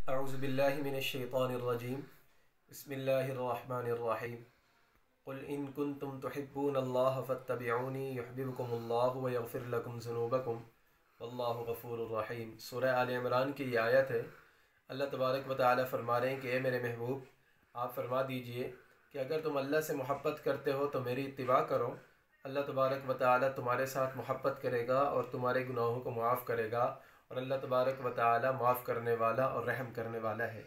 अऊज़ु बिल्लाहि मिनश्शैतानिर्रजीम बिस्मिल्लाहिर्रहमानिर्रहीम क़ुल इन कुन्तुम तुहिब्बूनल्लाह फत्तबिऊनी युहब्बिबकुमुल्लाहु व यग़फ़िर लकुम ज़ुनूबकुम वल्लाहु गफ़ूरुर रहीम। सूरह आल इमरान की ये आयत है। अल्लाह तबारक व तआला फरमा रहे हैं कि ए मेरे महबूब, आप फरमा दीजिए कि अगर तुम अल्लाह से मोहब्बत करते हो तो मेरी इत्तिबा करो। अल्लाह तबारक व तआला तुम्हारे साथ मोहब्बत करेगा और तुम्हारे गुनाहों को माफ़ करेगा, और अल्लाह तबारक व तआला माफ़ करने वाला और रहम करने वाला है।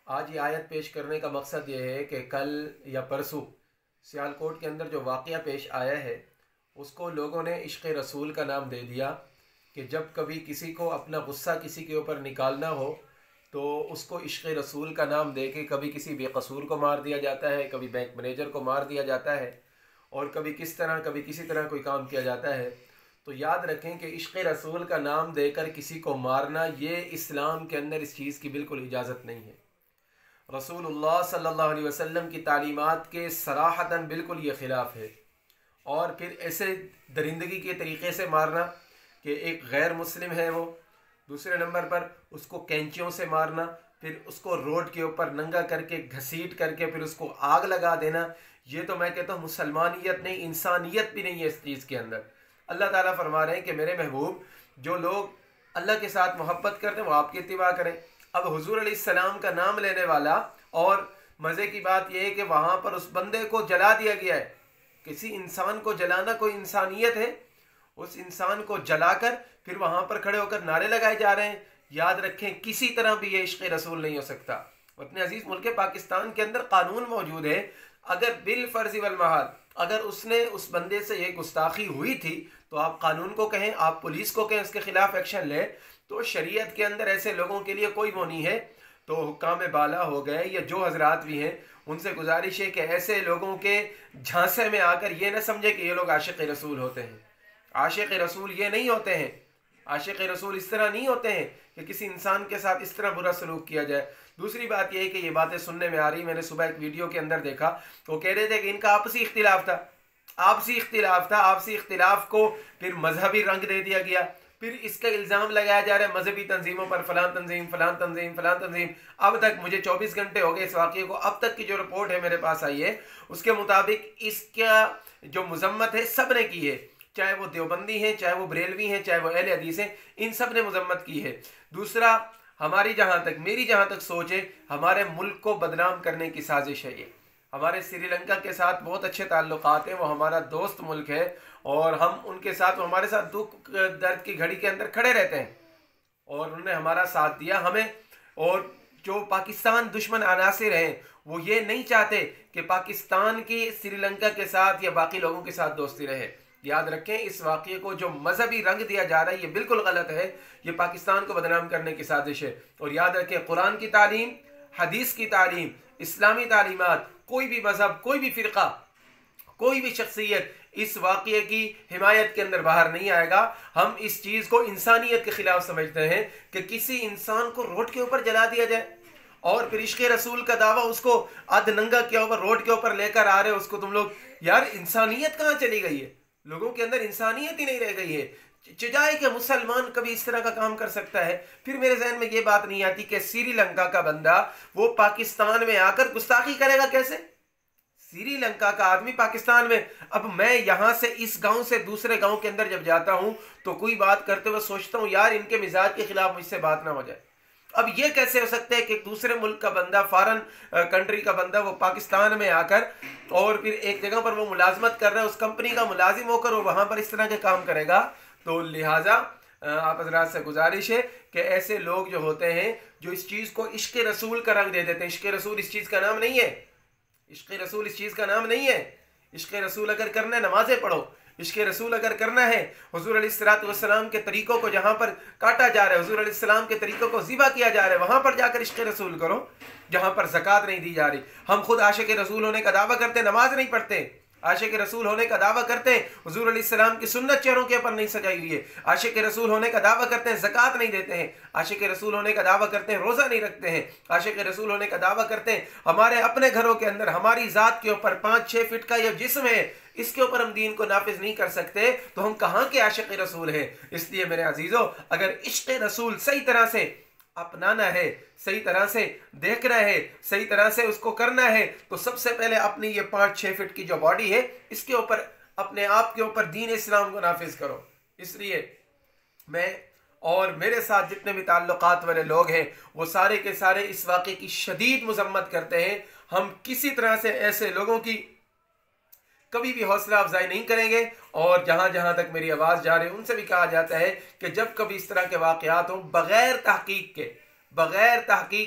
आज ये आयत पेश करने का मकसद ये है कि कल या परसों सियालकोट के अंदर जो वाक़या पेश आया है उसको लोगों ने इश्क़ रसूल का नाम दे दिया कि जब कभी किसी को अपना गुस्सा किसी के ऊपर निकालना हो तो उसको इश्क़ रसूल का नाम दे के कभी किसी बेकसूर को मार दिया जाता है, कभी बैंक मैनेजर को मार दिया जाता है, और कभी किसी तरह कोई काम किया जाता है। तो याद रखें कि इश्क़ रसूल का नाम देकर किसी को मारना, ये इस्लाम के अंदर इस चीज़ की बिल्कुल इजाज़त नहीं है। रसूलुल्लाह सल्लल्लाहु अलैहि वसल्लम की तालीमात के सराहतन बिल्कुल ये ख़िलाफ़ है। और फिर ऐसे दरिंदगी के तरीक़े से मारना कि एक गैर मुस्लिम है वो, दूसरे नंबर पर उसको कैंचियों से मारना, फिर उसको रोड के ऊपर नंगा करके घसीट करके फिर उसको आग लगा देना, ये तो मैं कहता हूँ मुसलमानियत नहीं, इंसानियत भी नहीं है इस चीज़ के अंदर। अल्लाह ताला फरमा रहे हैं कि मेरे महबूब, जो लोग अल्लाह के साथ मोहब्बत करते हैं वो आपकी इत्तिबा करें। अब हुजूर अलैहिस्सलाम का नाम लेने वाला, और मज़े की बात यह है कि वहाँ पर उस बंदे को जला दिया गया है। किसी इंसान को जलाना कोई इंसानियत है? उस इंसान को जलाकर फिर वहाँ पर खड़े होकर नारे लगाए जा रहे हैं। याद रखें, किसी तरह भी ये इश्क़ रसूल नहीं हो सकता। अपने अजीज़ मुल्क पाकिस्तान के अंदर कानून मौजूद है, अगर बिल फ़र्ज़ी वल महाल अगर उसने उस बंदे से ये गुस्ताखी हुई थी तो आप कानून को कहें, आप पुलिस को कहें, उसके ख़िलाफ़ एक्शन लें। तो शरीयत के अंदर ऐसे लोगों के लिए कोई वो नहीं है। तो हुक्काम बाला हो गए या जो हजरात भी हैं, उनसे गुजारिश है कि ऐसे लोगों के झांसे में आकर ये न समझे कि ये लोग आशिक़ रसूल होते हैं। आशिक़ रसूल ये नहीं होते हैं। आशिक़ रसूल इस तरह नहीं होते हैं कि किसी इंसान के साथ इस तरह बुरा सलूक किया जाए। दूसरी बात यह है कि ये बातें सुनने में आ रही, मैंने सुबह एक वीडियो के अंदर देखा, तो कह रहे थे कि इनका आपसी इख्तिलाफ था। आपसी इख्तिलाफ को फिर मजहबी रंग दे दिया गया। फिर इसका इल्ज़ाम लगाया जा रहा है मजहबी तंजीमों पर, फलां तंजीम। अब तक मुझे 24 घंटे हो गए इस वाक़े को, अब तक की जो रिपोर्ट है मेरे पास आई है उसके मुताबिक इसका जो मज़म्मत है सब ने की है। चाहे वो देवबंदी हैं, चाहे वो बरेलवी हैं, चाहे वो अहले हदीस हैं, इन सब ने मज़म्मत की है। दूसरा, मेरी जहाँ तक सोच है, हमारे मुल्क को बदनाम करने की साजिश है ये। हमारे श्रीलंका के साथ बहुत अच्छे ताल्लुकात हैं, वो हमारा दोस्त मुल्क है, और हम उनके साथ, वो हमारे साथ दुख दर्द की घड़ी के अंदर खड़े रहते हैं, और उन्होंने हमारा साथ दिया हमें। और जो पाकिस्तान दुश्मन अनासिर हैं वो ये नहीं चाहते कि पाकिस्तान की श्रीलंका के साथ या बाकी लोगों के साथ दोस्ती रहे। याद रखें, इस वाक़े को जो मजहबी रंग दिया जा रहा है ये बिल्कुल गलत है, ये पाकिस्तान को बदनाम करने की साजिश है। और याद रखें, कुरान की तालीम, हदीस की तालीम, इस्लामी तालीमात, कोई भी मजहब, कोई भी फ़िरका, कोई भी शख्सियत इस वाक़े की हिमायत के अंदर बाहर नहीं आएगा। हम इस चीज़ को इंसानियत के ख़िलाफ़ समझते हैं कि किसी इंसान को रोड के ऊपर जला दिया जाए, और फिर इश्क़ रसूल का दावा उसको अधनंगा के ऊपर रोड के ऊपर लेकर आ रहे हो उसको तुम लोग। यार, इंसानियत कहाँ चली गई है? लोगों के अंदर इंसानियत ही नहीं रह गई है। चिजाए कि मुसलमान कभी इस तरह का काम कर सकता है? फिर मेरे जहन में ये बात नहीं आती कि श्रीलंका का बंदा वो पाकिस्तान में आकर गुस्ताखी करेगा कैसे? श्रीलंका का आदमी पाकिस्तान में। अब मैं यहाँ से इस गांव से दूसरे गांव के अंदर जब जाता हूँ तो कोई बात करते हुए सोचता हूँ यार इनके मिजाज के खिलाफ मुझसे बात ना हो जाए। अब ये कैसे हो सकता है कि दूसरे मुल्क का बंदा, फॉरेन कंट्री का बंदा, वो पाकिस्तान में आकर और फिर एक जगह पर वो मुलाजमत कर रहा है, उस कंपनी का मुलाजिम होकर वो वहाँ पर इस तरह के काम करेगा? तो लिहाजा आप हज़रात से गुजारिश है कि ऐसे लोग जो होते हैं जो इस चीज़ को इश्क़ रसूल का रंग दे देते हैं। इश्क़ रसूल इस चीज़ का नाम नहीं है। इश्क़ रसूल इस चीज़ का नाम नहीं है। इश्क़ रसूल अगर करना है नमाज़ें पढ़ो। इश्क़ रसूल अगर करना है, हुज़ूर अलैहिस्सलाम के तरीक़ों को जहाँ पर काटा जा रहा है, हुज़ूर अलैहिस्सलाम के तरीक़ों को ज़िबा किया जा रहा है, वहाँ पर जाकर इश्क़ रसूल करो। जहाँ पर ज़कात नहीं दी जा रही, हम खुद आशिक़ रसूल होने का दावा करते हैं, नमाज नहीं पढ़ते। आशिक़ रसूल होने का दावा करते हैं, हुज़ूर अलैहिस्सलाम की सुन्नत चेहरों के ऊपर नहीं सजाई हुई है। आशिक़ रसूल होने का दावा करते हैं, ज़कात नहीं देते हैं। आशिक़ रसूल होने का दावा करते हैं, रोज़ा नहीं रखते हैं। आशिक़ रसूल होने का दावा करते हैं, हमारे अपने घरों के अंदर हमारी ज़ात के ऊपर 5-6 फीट का यह जिस्म है, इसके ऊपर हम दीन को नाफिज नहीं कर सकते, तो हम कहाँ के आशिक़ रसूल हैं? इसलिए मेरे अजीज़ों, अगर इश्क़ रसूल सही तरह से अपनाना है, सही तरह से देखना है, सही तरह से उसको करना है, तो सबसे पहले अपनी ये 5-6 फीट की जो बॉडी है इसके ऊपर, अपने आप के ऊपर दीन इस्लाम को नाफिज करो। इसलिए मैं और मेरे साथ जितने भी ताल्लुकात वाले लोग हैं वो सारे के सारे इस वाक़े की शदीद मजम्मत करते हैं। हम किसी तरह से ऐसे लोगों की कभी भी हौसला अफजाई नहीं करेंगे। और जहाँ जहाँ तक मेरी आवाज़ जा रही है उनसे भी कहा जाता है कि जब कभी इस तरह के वाक़यात हों बग़ैर तहक़ीक़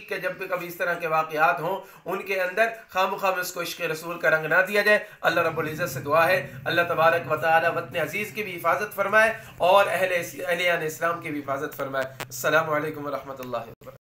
के जब भी कभी इस तरह के वाक़यात हों उनके अंदर खामख़ाम उसको इश्क़ रसूल का रंग ना दिया जाए। अल्लाह रब्बुल इज़्ज़त से दुआ है अल्लाह तबारक व तआला वतन अज़ीज़ की भी हिफाजत फरमाए और अहले इस्लाम की भी हिफाजत फरमाए। अस्सलामु अलैकुम व रहमतुल्लाहि व बरकातुहू।